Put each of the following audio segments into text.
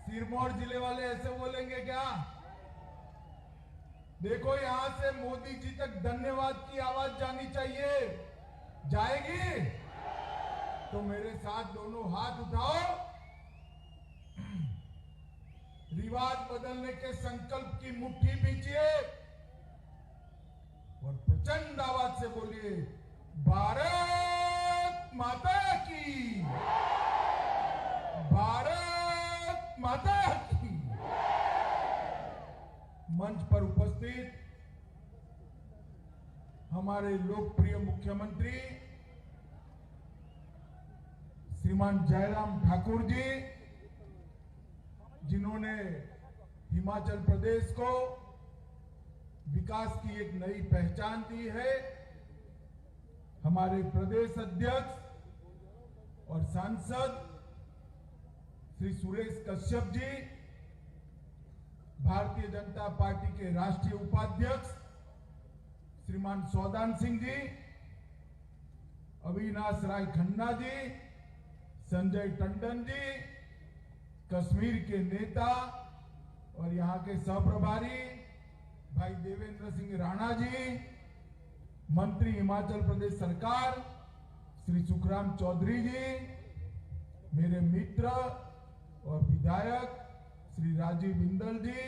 सिरमौर जिले वाले ऐसे बोलेंगे क्या? देखो यहां से मोदी जी तक धन्यवाद की आवाज जानी चाहिए। जाएगी? तो मेरे साथ दोनों हाथ उठाओ, रिवाज बदलने के संकल्प की मुट्ठी बींचिए और प्रचंड आवाज से बोलिए, भारत माता की, भारत माता की। मंच पर उपस्थित हमारे लोकप्रिय मुख्यमंत्री श्रीमान जयराम ठाकुर जी, जिन्होंने हिमाचल प्रदेश को विकास की एक नई पहचान दी है, हमारे प्रदेश अध्यक्ष और सांसद श्री सुरेश कश्यप जी, भारतीय जनता पार्टी के राष्ट्रीय उपाध्यक्ष श्रीमान सौदान सिंह जी, अविनाश राय खन्ना जी, संजय टंडन जी, कश्मीर के नेता और यहां के सहप्रभारी भाई देवेंद्र सिंह राणा जी, मंत्री हिमाचल प्रदेश सरकार श्री सुखराम चौधरी जी, मेरे मित्र और विधायक श्री राजीव बिंदल जी,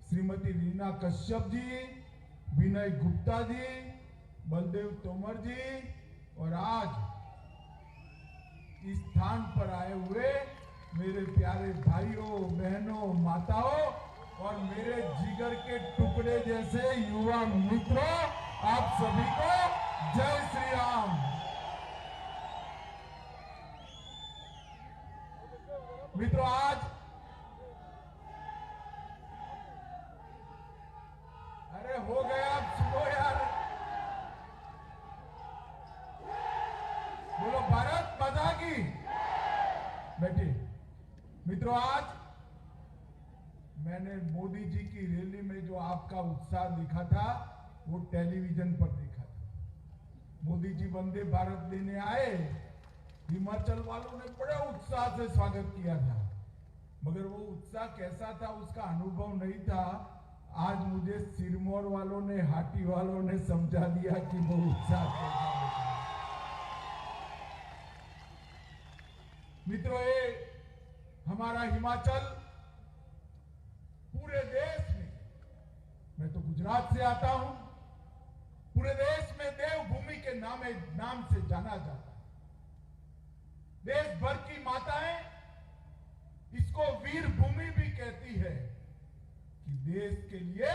श्रीमती रीना कश्यप जी, विनय गुप्ता जी, बलदेव तोमर जी और आज इस स्थान पर आए हुए मेरे प्यारे भाइयों, बहनों, माताओं और मेरे जिगर के टुकड़े जैसे युवा मित्रों, आप सभी को जय श्री राम। मित्रों, आज अरे हो गया, आप सुनो यार, बोलो भारत माता की। बैठिए। मित्रों, आज मैंने मोदी जी की रैली में जो आपका उत्साह दिखा था वो टेलीविजन पर देखा था। मोदी जी वंदे भारत देने आए, हिमाचल वालों ने बड़े उत्साह से स्वागत किया था, मगर वो उत्साह कैसा था उसका अनुभव नहीं था। आज मुझे सिरमौर वालों ने, हाटी वालों ने समझा दिया कि वो उत्साह कैसा होता है। मित्रों, ये हमारा हिमाचल पूरे देश में, मैं तो गुजरात से आता हूं, पूरे देश में देवभूमि के नाम से जाना जाता है। देश भर की माताएं इसको वीर भूमि भी कहती है कि देश के लिए,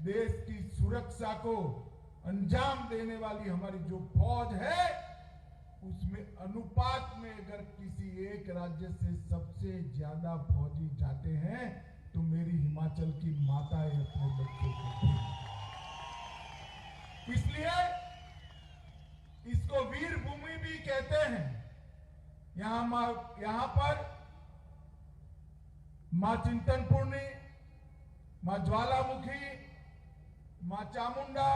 देश की सुरक्षा को अंजाम देने वाली हमारी जो फौज है, उसमें अनुपात में अगर किसी एक राज्य से सबसे ज्यादा फौजी जाते हैं तो मेरी हिमाचल की माताएं अपने बच्चों को दी। इसलिए इसको वीर भूमि भी कहते हैं। यहां पर मां चिंतनपूर्णी, मां ज्वालामुखी, मां चामुंडा,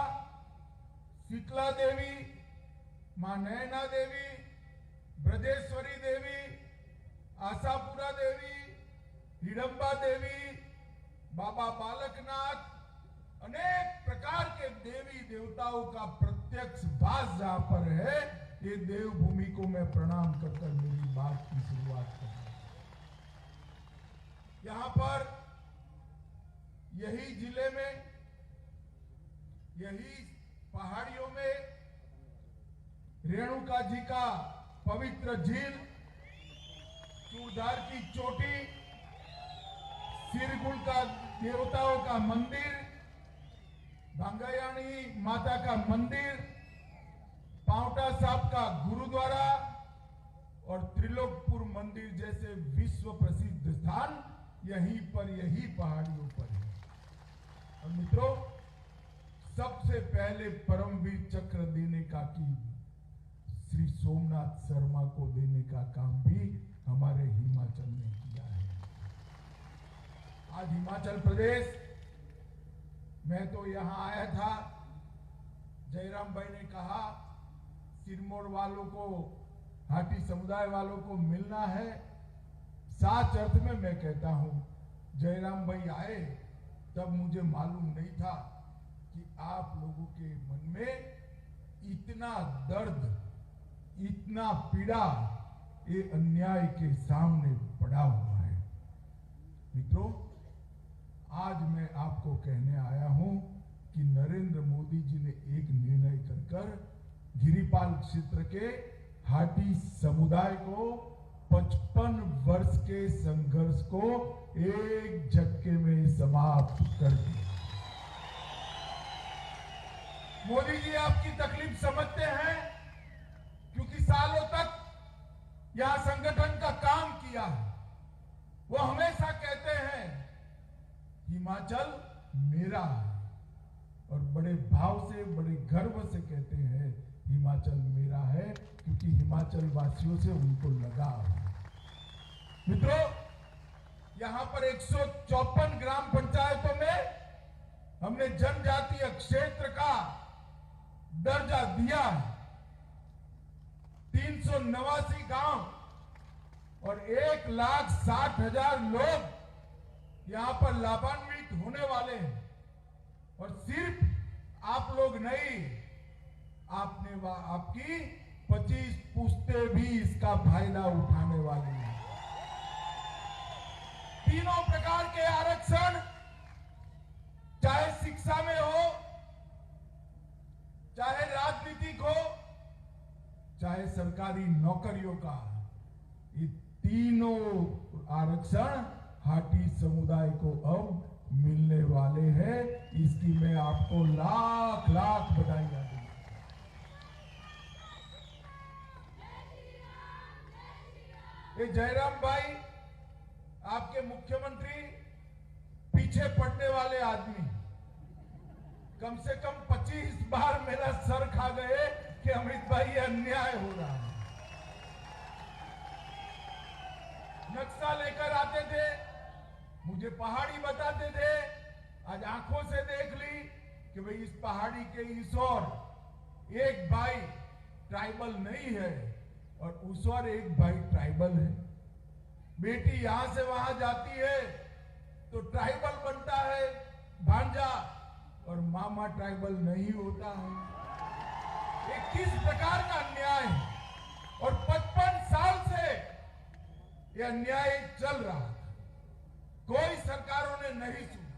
शीतला देवी, मां नयना देवी, ब्रजेश्वरी देवी, आशापुरा देवी, हिडंबा देवी, बाबा बालकनाथ, अनेक प्रकार के देवी देवताओं का प्रत्यक्ष वास जहां पर है, ये देवभूमि को मैं प्रणाम कर मेरी बात की शुरुआत कर रहा हूं। यहां पर यही जिले में, यही पहाड़ियों में रेणुका जी का पवित्र झील, चूड़धार की चोटी, सिरगुल का देवताओं का मंदिर, भांगायाणी माता का मंदिर, पांवटा साहब का गुरुद्वारा और त्रिलोकपुर मंदिर जैसे विश्व प्रसिद्ध स्थान यहीं पर, यही पहाड़ियों पर है। और मित्रों, सबसे पहले परमवीर चक्र देने का की श्री सोमनाथ शर्मा को देने का काम भी हमारे हिमाचल ने किया है। आज हिमाचल प्रदेश, मैं तो यहां आया था, जयराम भाई ने कहा सिरमौर वालों को, हाटी समुदाय वालों को मिलना है, साच अर्थ में मैं कहता हूं, जयराम भाई आए तब मुझे मालूम नहीं था कि आप लोगों के मन में इतना दर्द, इतना पीड़ा ये अन्याय के सामने पड़ा हुआ है। मित्रों, आज मैं आपको कहने आया हूं कि नरेंद्र मोदी जी ने एक निर्णय कर गिरिपाल क्षेत्र के हाटी समुदाय को 55 वर्ष के संघर्ष को एक झटके में समाप्त कर दिया। मोदी जी आपकी तकलीफ समझते हैं, क्योंकि सालों तक यहां संगठन का काम किया है। वो हमेशा कहते हैं हिमाचल मेरा है, और बड़े भाव से, बड़े गर्व से कहते हैं हिमाचल मेरा है, क्योंकि हिमाचल वासियों से उनको लगा है। मित्रों, यहां पर 154 ग्राम पंचायतों में हमने जनजातीय क्षेत्र का दर्जा दिया है। 389 गांव और 1,60,000 लोग यहां पर लाभान्वित होने वाले हैं। और सिर्फ आप लोग नहीं, आपकी 25 पुश्ते भी इसका फायदा उठाने वाली हैं। तीनों प्रकार के आरक्षण, चाहे शिक्षा में हो, चाहे राजनीतिक हो, चाहे सरकारी नौकरियों का, ये तीनों आरक्षण हाटी समुदाय को अब मिलने वाले हैं। इसकी मैं आपको लाख लाख बधाई दूंगा। ये जयराम भाई आपके मुख्यमंत्री पीछे पड़ने वाले आदमी कम से कम 25 बार मेरा सर खा गए कि अमित भाई ये अन्याय हो रहा है। नक्शा लेकर आते थे, मुझे पहाड़ी बताते थे, आज आंखों से देख ली कि भाई इस पहाड़ी के इस ओर एक भाई ट्राइबल नहीं है और उस ओर एक भाई ट्राइबल है। बेटी यहां से वहां जाती है तो ट्राइबल बनता है भांजा, और मामा ट्राइबल नहीं होता है। ये किस प्रकार का अन्याय है? और 55 साल से ये अन्याय चल रहा था, कोई सरकारों ने नहीं सुना।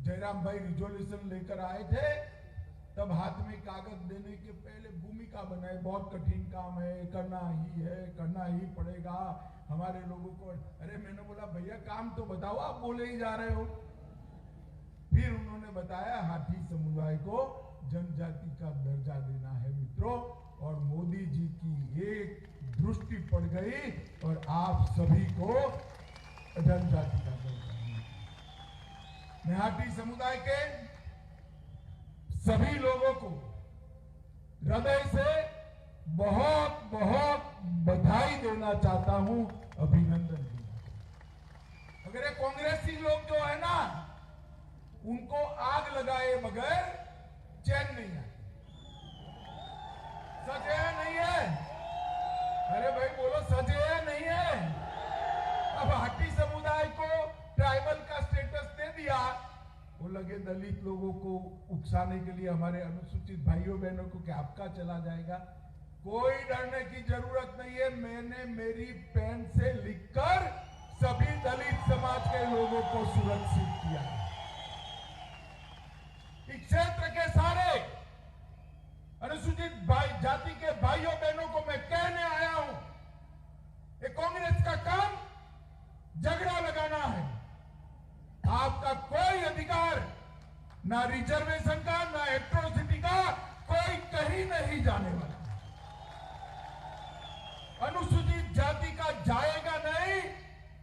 जयराम भाई रिजोल्यूशन लेकर आए थे, तब हाथ में कागज देने के पहले भूमिका बनाए, बहुत कठिन काम है, करना ही पड़ेगा हमारे लोगों को। अरे मैंने बोला भैया काम तो बताओ, आप बोले ही जा रहे हो। फिर उन्होंने बताया हाटी समुदाय को जनजाति का दर्जा देना है मित्रों, और मोदी जी की एक दृष्टि पड़ गई और आप सभी को जनजाति का दर्जा दिया। मैं हाटी समुदाय के सभी लोगों को हृदय से बहुत बहुत बधाई देना चाहता हूं, अभिनंदन देना चाहता हूं। अगर ये कांग्रेसी लोग जो है ना, उनको आग लगाए बगैर चैन नहीं है। सच है नहीं है? अरे भाई बोलो, सच है नहीं है? अब हाटी समुदाय को ट्राइबल का स्टेटस दे दिया, वो लगे दलित लोगों को उकसाने के लिए, हमारे अनुसूचित भाइयों बहनों को कि आपका चला जाएगा। कोई डरने की जरूरत नहीं है। मैंने मेरी पेन से लिखकर सभी दलित समाज के लोगों को सुरक्षित किया। इस क्षेत्र के सारे अनुसूचित जाति के भाइयों बहनों को मैं कहने आया हूं, ये कांग्रेस का काम झगड़ा लगाना है। आपका कोई अधिकार, ना रिजर्वेशन का, ना एट्रोसिटी का, कोई कहीं नहीं जाने वाला। अनुसूचित जाति का जाएगा नहीं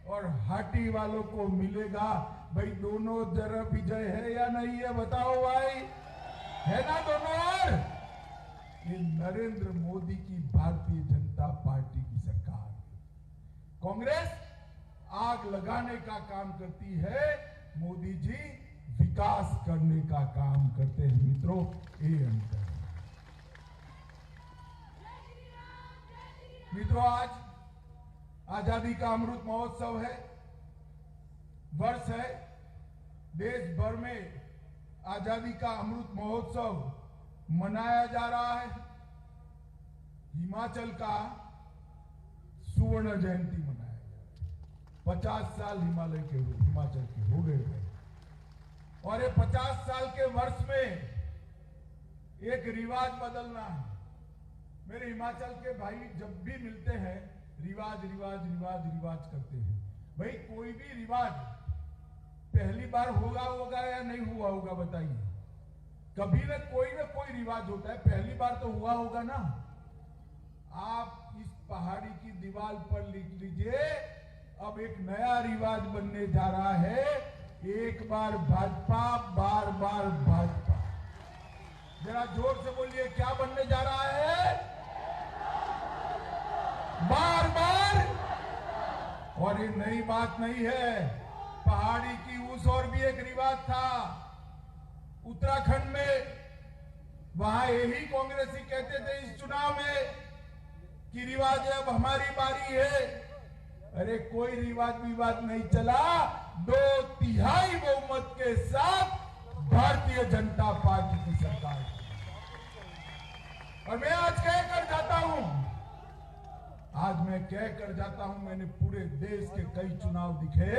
और हाटी वालों को मिलेगा। भाई दोनों तरफ विजय है या नहीं है बताओ भाई, है ना दोनों ओर? ये नरेंद्र मोदी की भारतीय जनता पार्टी की सरकार है। कांग्रेस आग लगाने का काम करती है, मोदी जी विकास करने का काम करते हैं मित्रों, ये अंतर है। मित्रों, आज आजादी का अमृत महोत्सव है, वर्ष है। देश भर में आजादी का अमृत महोत्सव मनाया जा रहा है। हिमाचल का सुवर्ण जयंती मनाया गया। 50 साल हिमाचल के हो गए हैं और ये 50 साल के वर्ष में एक रिवाज बदलना है। मेरे हिमाचल के भाई जब भी मिलते हैं रिवाज रिवाज रिवाज रिवाज करते हैं। भाई कोई भी रिवाज पहली बार होगा या नहीं हुआ होगा बताइए। कभी न कोई रिवाज होता है, पहली बार तो हुआ होगा ना। आप इस पहाड़ी की दीवार पर लिख लीजिए, अब एक नया रिवाज बनने जा रहा है। एक बार भाजपा, बार बार भाजपा। जरा जोर से बोलिए, क्या बनने जा रहा है? बार बार। और ये नई बात नहीं है। पहाड़ी की उस और भी एक रिवाज था उत्तराखंड में। वहां यही कांग्रेसी कहते थे इस चुनाव में कि रिवाज है, अब हमारी बारी है। अरे कोई रिवाज विवाद नहीं चला। 2/3 बहुमत के साथ भारतीय जनता पार्टी की सरकार। और मैं आज कहकर जाता हूं, मैंने पूरे देश के कई चुनाव दिखे।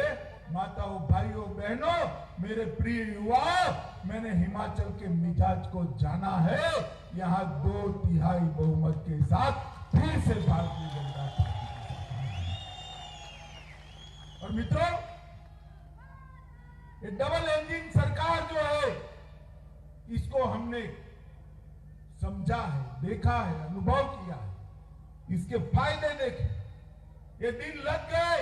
माताओं, भाइयों, बहनों, मेरे प्रिय युवा, मैंने हिमाचल के मिजाज को जाना है। यहां 2/3 बहुमत के साथ फिर से भारतीय जनता पार्टी की सरकार। और मित्रों, ये डबल इंजन सरकार जो है, इसको हमने समझा है, देखा है, अनुभव किया है, इसके फायदे देखे। ये दिन लग गए।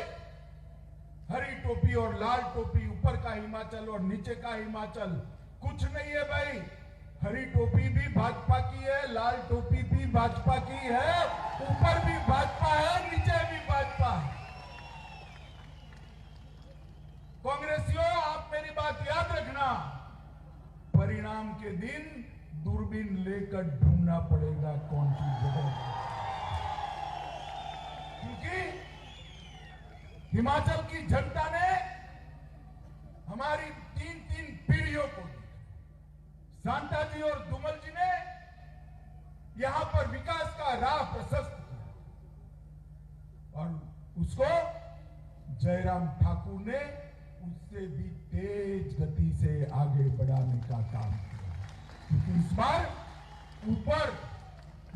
हरी टोपी और लाल टोपी, ऊपर का हिमाचल और नीचे का हिमाचल कुछ नहीं है भाई। हरी टोपी भी भाजपा की है, लाल टोपी भी भाजपा की है, ऊपर भी भाजपा है, नीचे भी भाजपा है। कांग्रेसियों, आप मेरी बात याद रखना, परिणाम के दिन दूरबीन लेकर ढूंढना पड़ेगा कौन सी जगह। क्योंकि हिमाचल की जनता ने हमारी 3 पीढ़ियों को, सांता जी और दुमल जी ने यहां पर विकास का राह प्रशस्त किया और उसको जयराम ठाकुर ने उससे भी तेज गति से आगे बढ़ाने का काम किया। क्योंकि इस बार ऊपर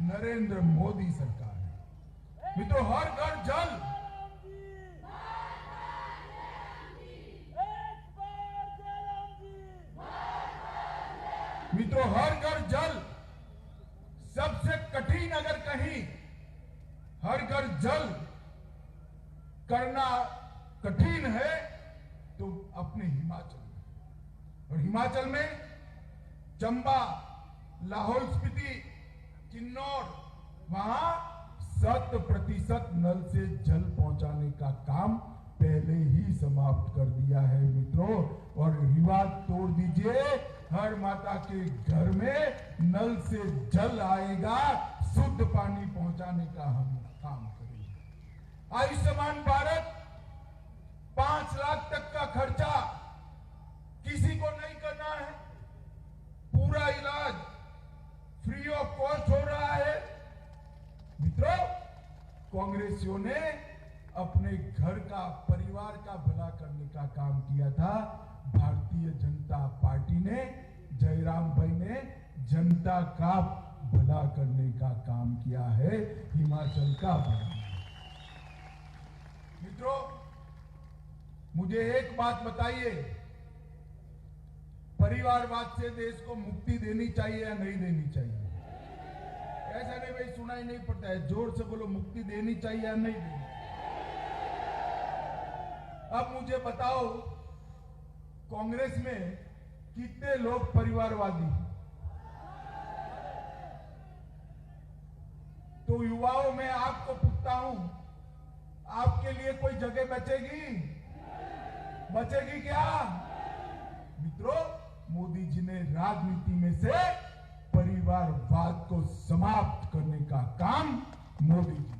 नरेंद्र मोदी सरकार है। मित्रों, हर घर जल, मित्रों हर घर जल, सबसे कठिन अगर कहीं हर घर जल करना कठिन है तो अपने हिमाचल में। और हिमाचल में चंबा, लाहौल स्पीति, किन्नौर, वहां 100% नल से जल पहुंचाने का काम पहले ही समाप्त कर दिया है मित्रों। और रिवाज तोड़ दीजिए, हर माता के घर में नल से जल आएगा, शुद्ध पानी पहुंचाने का हम काम करेंगे। आयुष्मान भारत 5 लाख तक का खर्चा किसी को नहीं करना है, पूरा इलाज फ्री ऑफ कॉस्ट हो रहा है। मित्रों, कांग्रेसियों ने अपने घर का, परिवार का भला करने का काम किया था। भारतीय जनता पार्टी ने, जयराम भाई ने जनता का भला करने का काम किया है, हिमाचल का भला। मित्रों, मुझे एक बात बताइए, परिवारवाद से देश को मुक्ति देनी चाहिए या नहीं देनी चाहिए? ऐसा नहीं भाई, सुनाई नहीं पड़ता है, जोर से बोलो, मुक्ति देनी चाहिए या नहीं देनी? अब मुझे बताओ, कांग्रेस में कितने लोग परिवारवादी? तो युवाओं में आपको पूछता हूं, आपके लिए कोई जगह बचेगी? बचेगी क्या? मित्रों, मोदी जी ने राजनीति में से परिवारवाद को समाप्त करने का काम मोदी जी।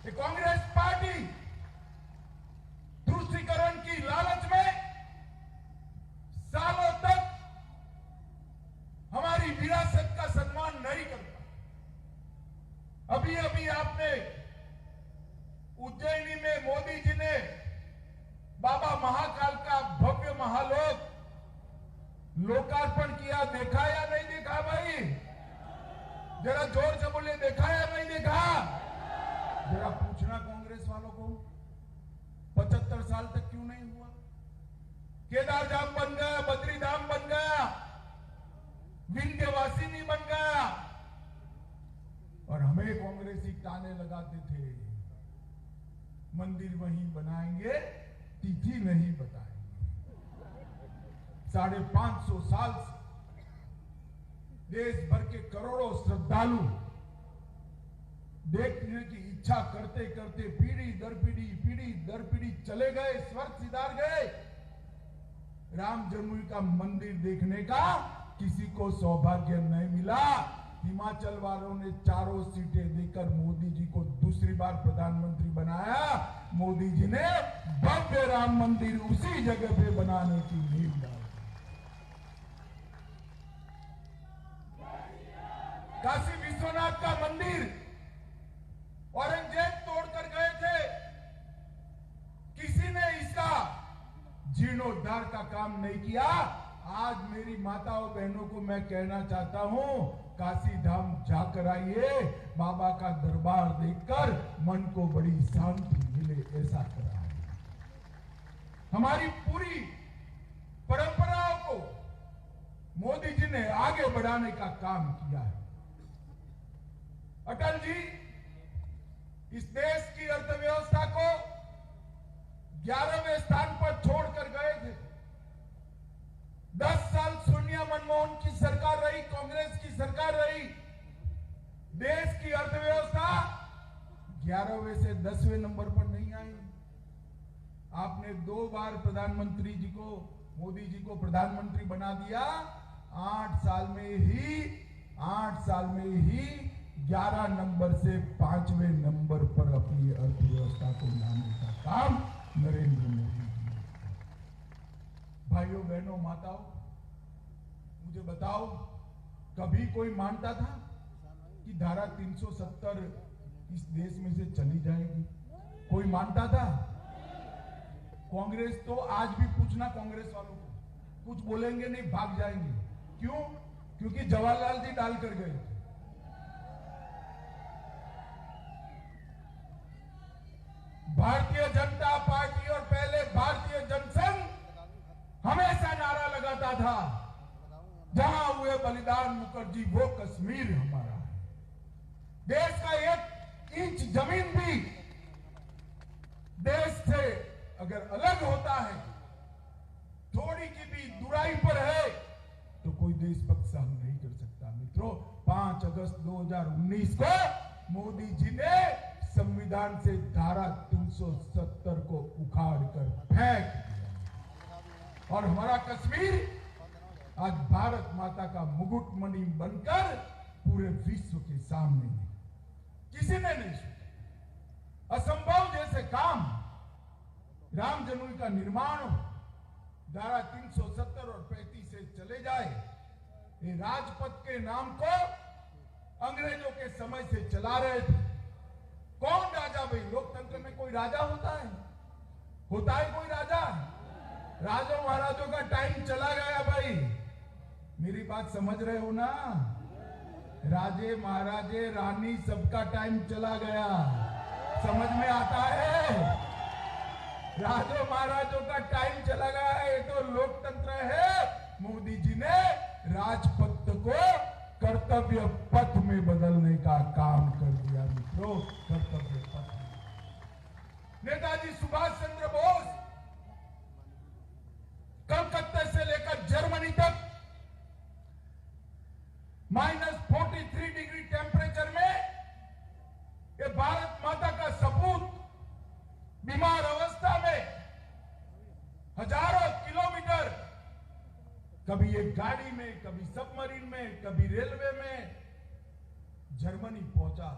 ये कांग्रेस पार्टी दूसरीकरण की लालच में सालों तक हमारी विरासत का सम्मान नहीं करता। अभी अभी आपने उज्जैनी में मोदी जी ने बाबा महाकाल का भव्य महालोक लोकार्पण किया, देखा या नहीं देखा भाई? जरा जोर से बोले, देखा या नहीं देखा? जरा पूछना कांग्रेस वालों को 75 साल तक क्यों नहीं हुआ? केदार धाम बन गया, बद्री धाम बन गया, विंध्यवासिनी बन गया, और हमें कांग्रेसी ताने लगाते थे मंदिर वहीं बनाएंगे, तिथि नहीं बताएंगे। 550 साल से देश भर के करोड़ों श्रद्धालु देखने की इच्छा करते करते पीढ़ी दर पीढ़ी चले गए, स्वर्ग सिधार गए। राम जन्मभूमि का मंदिर देखने का किसी को सौभाग्य नहीं मिला। हिमाचल वालों ने 4 सीटें देकर मोदी जी को दूसरी बार प्रधानमंत्री बनाया। मोदी जी ने भव्य राम मंदिर उसी जगह पे बनाने की नींव डाली। काशी विश्वनाथ का मंदिर औरंगजेब तोड़कर गए थे, किसी ने इसका जीर्णोद्धार का काम नहीं किया। आज मेरी माताओं बहनों को मैं कहना चाहता हूं, काशी धाम जाकर आइए, बाबा का दरबार देखकर मन को बड़ी शांति मिले, ऐसा कराइए। हमारी पूरी परंपराओं को मोदी जी ने आगे बढ़ाने का काम किया है। अटल जी इस देश की अर्थव्यवस्था को 11वें स्थान पर छोड़कर गए थे। 10 साल सोनिया मनमोहन की सरकार रही, कांग्रेस की सरकार रही। देश की अर्थव्यवस्था 11वें से 10वें नंबर पर नहीं आई। आपने 2 बार प्रधानमंत्री जी को, मोदी जी को प्रधानमंत्री बना दिया। 8 साल में ही 11 नंबर से 5वें नंबर पर अपनी अर्थव्यवस्था को लाने का काम नरेंद्र मोदी जी। भाइयों बहनों माताओं, मुझे बताओ, कभी कोई मानता था कि धारा 370 इस देश में से चली जाएगी? कोई मानता था? कांग्रेस तो आज भी पूछना कांग्रेस वालों को, कुछ बोलेंगे नहीं, भाग जाएंगे। क्यों? क्योंकि जवाहरलाल जी डालकर गए। भारतीय जनता पार्टी और पहले भारतीय जनसंघ हमेशा नारा लगाता था, जहां हुए बलिदान मुखर्जी वो कश्मीर हमारा है। देश का 1 इंच जमीन भी देश से अगर अलग होता है, थोड़ी की भी दूराई पर है, तो कोई देशभक्त सहन नहीं कर सकता। मित्रों, 5 अगस्त 2019 को मोदी जी ने संविधान से धारा 370 को उखाड़ कर फेंक दिया और हमारा कश्मीर आज भारत माता का मुकुटमणि बनकर पूरे विश्व के सामने है। किसी ने नहीं सोचा असंभव जैसे काम, राम जन्मभूमि का निर्माण हो, धारा 370 और 35 से चले जाए। ये राजपथ के नाम को अंग्रेजों के समय से चला रहे थे। कौन राजा? भाई, लोकतंत्र में कोई राजा होता है? होता है कोई राजा? राजों महाराजों का टाइम चला गया भाई। मेरी बात समझ रहे हो ना? राजे महाराजे रानी सबका टाइम चला गया। समझ में आता है? राजों महाराजों का टाइम चला गया है। ये तो लोकतंत्र है। मोदी जी ने राजपथ को कर्तव्य पथ में बदलने का काम कर दिया। मित्रों, कर्तव्य पथ। नेताजी सुभाष चंद्र बोस कलकत्ते से लेकर जर्मनी तक -43 डिग्री टेम्परेचर में ये भारत माता का सपूत बीमार अवस्था में हजारों किलोमीटर, कभी एक गाड़ी में, कभी सबमरीन में, कभी रेलवे में जर्मनी पहुंचा।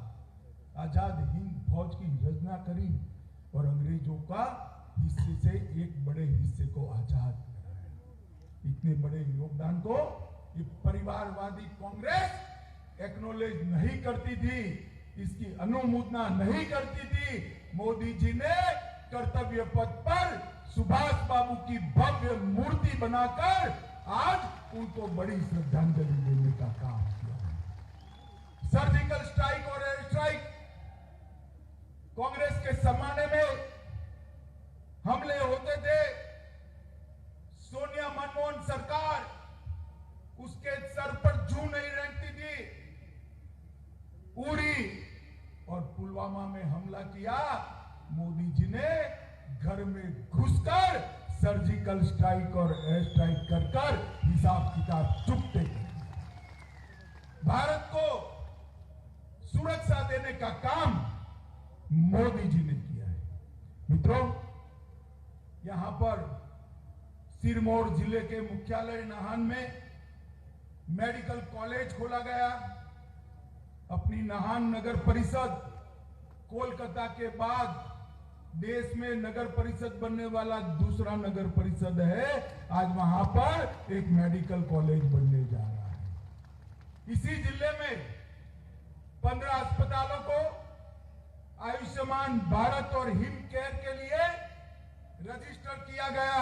आजाद हिंद फौज की रचना करी और अंग्रेजों का हिस्से से एक बड़े हिस्से को आजाद कराया। इतने बड़े योगदान को ये परिवारवादी कांग्रेस एक्नॉलेज नहीं करती थी, इसकी अनुमोदना नहीं करती थी। मोदी जी ने कर्तव्य पथ पर सुभाष बाबू की भव्य मूर्ति बनाकर आज उनको बड़ी श्रद्धांजलि देने का काम किया है। सर्जिकल स्ट्राइक और एयर स्ट्राइक कांग्रेस के जमाने में हमले होते थे। सोनिया मनमोहन सरकार उसके सर पर जू नहीं रेंगती थी। उरी और पुलवामा में हमला किया, मोदी जी ने घर में घुसकर सर्जिकल स्ट्राइक और एयर स्ट्राइक कर हिसाब किताब चुकते कर भारत को सुरक्षा देने का काम मोदी जी ने किया है। मित्रों, यहां पर सिरमौर जिले के मुख्यालय नाहन में मेडिकल कॉलेज खोला गया। अपनी नाहन नगर परिषद कोलकाता के बाद देश में नगर परिषद बनने वाला दूसरा नगर परिषद है। आज वहां पर एक मेडिकल कॉलेज बनने जा रहा है। इसी जिले में 15 अस्पतालों को आयुष्मान भारत और हिम केयर के लिए रजिस्टर किया गया।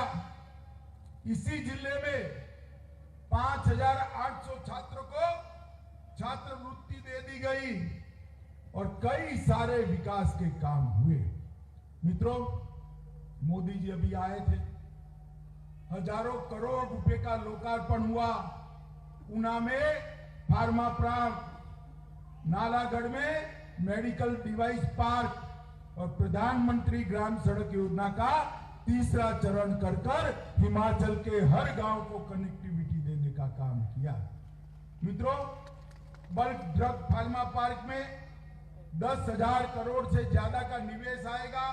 इसी जिले में 5,800 छात्रों को छात्रवृत्ति दे दी गई और कई सारे विकास के काम हुए। मित्रों, मोदी जी अभी आए थे, हजारों करोड़ रुपए का लोकार्पण हुआ। ऊना में फार्मा पार्क, नालागढ़ में मेडिकल डिवाइस पार्क और प्रधानमंत्री ग्राम सड़क योजना का तीसरा चरण कर हिमाचल के हर गांव को कनेक्टिविटी देने का काम किया। मित्रों, बल्क ड्रग फार्मा पार्क में 10,000 करोड़ से ज्यादा का निवेश आएगा।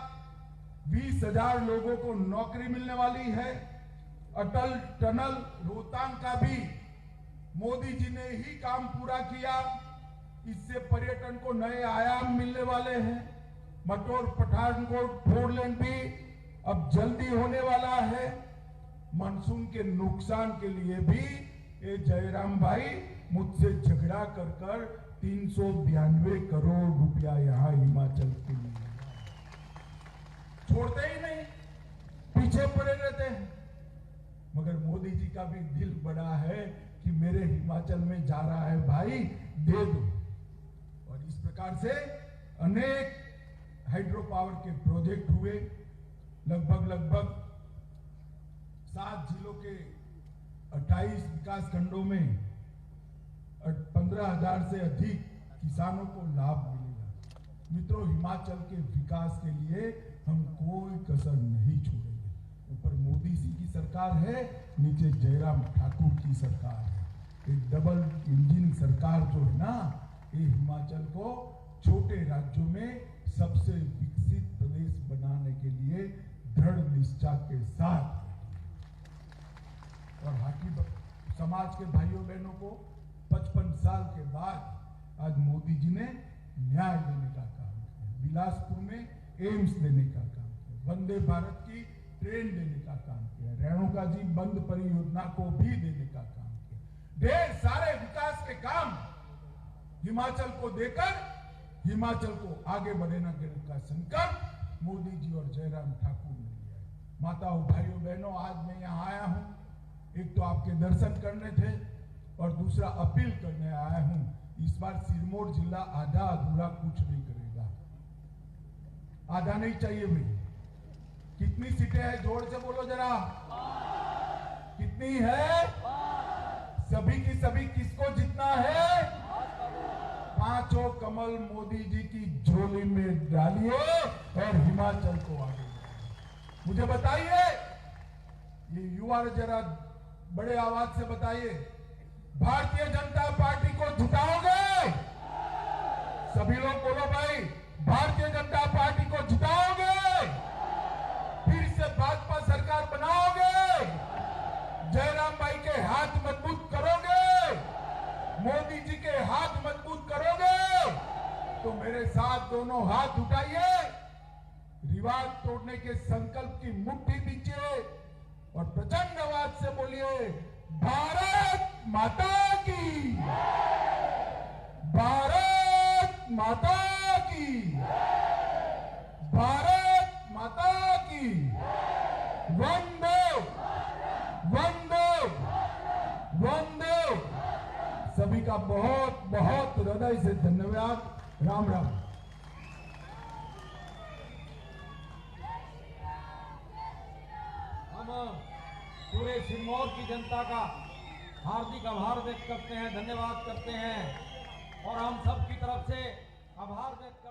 20,000 लोगों को नौकरी मिलने वाली है। अटल टनल रोहतांग का भी मोदी जी ने ही काम पूरा किया। इससे पर्यटन को नए आयाम मिलने वाले हैं। मटोर पठानकोट 4 लेन भी अब जल्दी होने वाला है। मानसून के नुकसान के लिए भी ये जयराम भाई मुझसे झगड़ा कर 392 करोड़ रुपया यहां हिमाचल के लिए छोड़ते ही नहीं, पीछे पड़े रहते हैं। मगर मोदी जी का भी दिल बड़ा है कि मेरे हिमाचल में जा रहा है भाई, दे दो। और इस प्रकार से अनेक हाइड्रो पावर के प्रोजेक्ट हुए। लगभग 7 जिलों के 28 विकास खंडों में 15,000 से अधिक किसानों को लाभ मिलेगा। मित्रों, हिमाचल के विकास के लिए हम कोई कसर नहीं छोड़ेंगे। ऊपर मोदी जी की सरकार है, नीचे जयराम ठाकुर की सरकार है। एक डबल इंजन सरकार जो है ना, ये हिमाचल को छोटे राज्यों में सबसे विकसित प्रदेश बनाने के लिए दृढ़ निष्ठा के साथ और हाकी समाज के भाइयों बहनों को 55 साल के बाद आज मोदी जी ने न्याय देने का काम किया। बिलासपुर में एम्स देने का काम किया, वंदे भारत की ट्रेन देने का काम किया, रेणुका जी बंद परियोजना को भी देने का काम किया। ढेर सारे विकास के काम हिमाचल को देकर हिमाचल को आगे बढ़ाने का संकल्प मोदी जी और जयराम ठाकुर ने लिया है। माताओं, भाइयों, बहनों, आज मैं यहाँ आया हूँ, एक तो आपके दर्शन करने थे और दूसरा अपील करने आया हूँ। इस बार सिरमौर जिला आधा अधूरा कुछ नहीं करेगा। आधा नहीं चाहिए भाई। कितनी सीटें हैं? जोर से बोलो जरा, कितनी है? सभी की सभी किसको जीतना है? 5 कमल मोदी जी की झोली में डालिए और हिमाचल को आगे। मुझे बताइए, ये युवा जरा बड़े आवाज से बताइए, भारतीय जनता पार्टी को जिताओगे? सभी लोग बोलो भाई, भारतीय जनता पार्टी को जिताओगे? फिर से भाजपा सरकार बनाओगे? जयराम भाई के हाथ मजबूत करोगे? मोदी जी के हाथ मजबूत करोगे? तो मेरे साथ दोनों हाथ उठाइए, रिवाज तोड़ने के संकल्प की मुट्ठी दीजिए और प्रचंड आवाज से बोलिए, भारत माता की, भारत माता की, भारत माता की, वंदे वंदे वंदे। सभी का बहुत बहुत हृदय से धन्यवाद। राम राम। हम पूरे सिरमौर की जनता का हार्दिक आभार व्यक्त करते हैं, धन्यवाद करते हैं और हम सब की तरफ से आभार व्यक्त